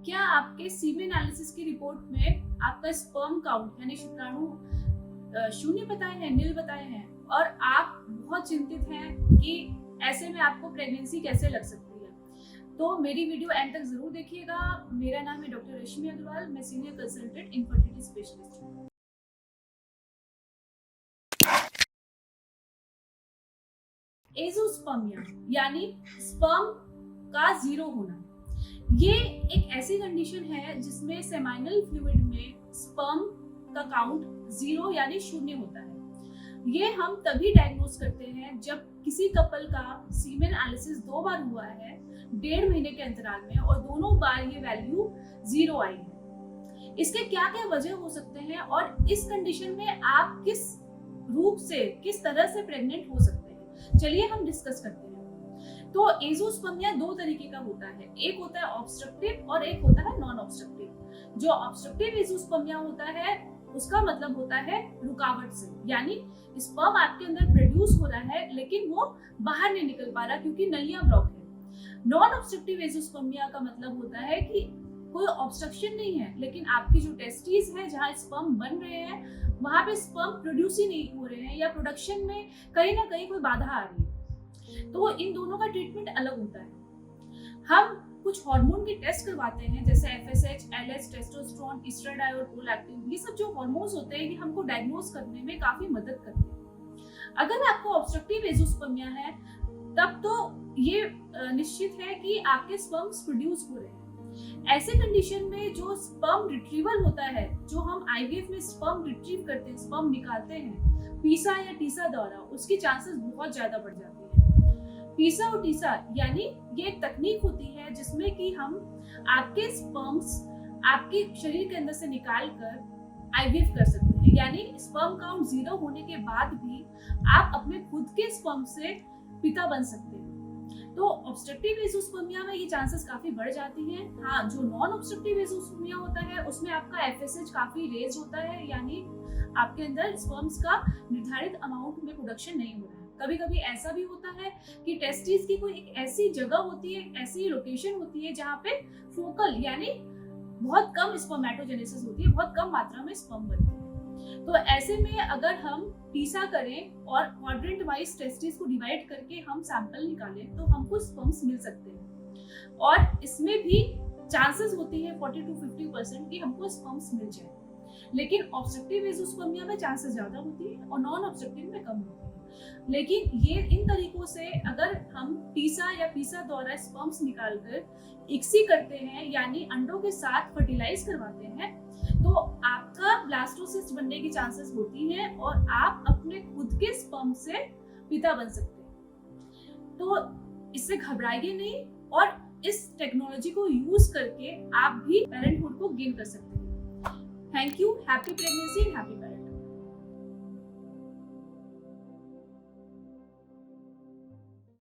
क्या आपके semen analysis की रिपोर्ट में आपका स्पर्म काउंट यानी शुक्राणु शून्य बताए हैं, नील बताए हैं और आप बहुत चिंतित हैं कि ऐसे में आपको प्रेगनेंसी कैसे लग सकती है? तो मेरी वीडियो एंड तक जरूर देखिएगा। मेरा नाम है डॉक्टर रश्मि अग्रवाल, मैं सीनियर कंसल्टेंट इनफर्टिलिटी स्पेशलिस्ट हूँ। एज़ोस्पर्मिया यानी स्पर्म का जीरो होना, ये एक ऐसी कंडीशन है जिसमें सेमाइनल फ्लूइड में स्पर्म का काउंट जीरो यानी शून्य होता है। ये हम तभी डायग्नोज करते हैं जब किसी कपल का सीमेन एनालिसिस 2 बार हुआ है 1.5 महीने के अंतराल में और दोनों बार ये वैल्यू जीरो आई है। इसके क्या क्या वजह हो सकते हैं और इस कंडीशन में आप किस रूप से, किस तरह से प्रेग्नेंट हो सकते हैं, चलिए हम डिस्कस करते हैं। तो एज़ोस्पर्मिया 2 तरीके का होता है, एक होता है ऑब्स्ट्रक्टिव और एक होता है नॉन ऑब्स्ट्रक्टिव। जो ऑब्स्ट्रक्टिव एज़ोस्पर्मिया होता है उसका मतलब होता है रुकावट से, यानी स्पर्म आपके अंदर प्रोड्यूस हो रहा है लेकिन वो बाहर नहीं निकल पा रहा क्योंकि नलियां ब्लॉक है। नॉन ऑब्स्ट्रक्टिव एज़ोस्पर्मिया का मतलब होता है कि कोई ऑब्स्ट्रक्शन नहीं है लेकिन आपकी जो टेस्टिस है जहाँ स्पर्म बन रहे हैं वहां पे स्पर्म प्रोड्यूस ही नहीं हो रहे हैं या प्रोडक्शन में कहीं ना कहीं कोई बाधा आ रही है। तो इन दोनों का ट्रीटमेंट अलग होता है। हम कुछ हार्मोन के टेस्ट करवाते हैं जैसे FSH, LH, testosterone, estradiol, prolactin. ये सब जो हार्मोन्स होते हैं ये हमको डायग्नोज करने में काफी मदद करते हैं। अगर आपको ऑब्स्ट्रक्टिव एज़ोस्पर्मिया है तब तो ये निश्चित है कि आपके स्पर्म्स प्रोड्यूस हो रहे हैं। ऐसे कंडीशन में जो स्पर्म रिट्रीवल होता है, जो हम IVF में स्पर्म रिट्रीव करते हैं, स्पर्म निकालते हैं पीसा या टीसा द्वारा, उसकी चांसेस बहुत ज्यादा बढ़ जाती है। पीसा और टीसा यानी ये एक तकनीक होती है जिसमें कि हम आपके स्पर्म्स आपके शरीर के अंदर से निकाल कर IVF कर सकते हैं, यानी स्पर्म काउंट जीरो होने के बाद भी आप अपने खुद के स्पर्म से पिता बन सकते हैं। तो ऑब्स्ट्रक्टिव एज़ोस्पर्मिया में ये चांसेस काफी बढ़ जाती हैं। हाँ, जो नॉन ऑब्स्ट्रक्टिव एज़ोस्पर्मिया होता है उसमें आपका FSH काफी रेज होता है, यानी आपके अंदर स्पर्म्स का निर्धारित अमाउंट में प्रोडक्शन नहीं हो रहा है। कभी कभी ऐसा भी होता है कि टेस्टिस की कोई एक ऐसी जगह होती है, ऐसी लोकेशन होती है जहाँ पे फोकल यानी बहुत कम स्पर्मेटोजेनेसिस होती है, बहुत कम मात्रा में स्पर्म बनते हैं। तो ऐसे में अगर हम पीसा करें और क्वाड्रेंट वाइज टेस्टिस को डिवाइड करके हम सैंपल निकालें तो हमको स्पर्म्स मिल सकते हैं और इसमें भी चांसेस होती है 40 to 50% कि हमको स्पर्म्स मिल जाए। लेकिन ऑब्स्ट्रक्टिव एज़ोस्पर्मिया में चांसेस ज्यादा होती है और नॉन ऑब्स्ट्रक्टिव में कम होती है। लेकिन ये इन तरीकों से अगर हम टीसा या पीसा द्वारा स्पर्म्स निकालकर इक्सी करते हैं यानी अंडों के साथ फर्टिलाइज करवाते हैं तो आपका ब्लास्टोसिस्ट बनने की चांसेस होती हैं और आप अपने खुद के स्पर्म से पिता बन सकते हैं। तो इससे घबराइए नहीं और इस टेक्नोलॉजी को यूज करके आप भी पेरेंटहुड को गेन कर सकते हैं। Thank you. Happy pregnancy and happy parenting.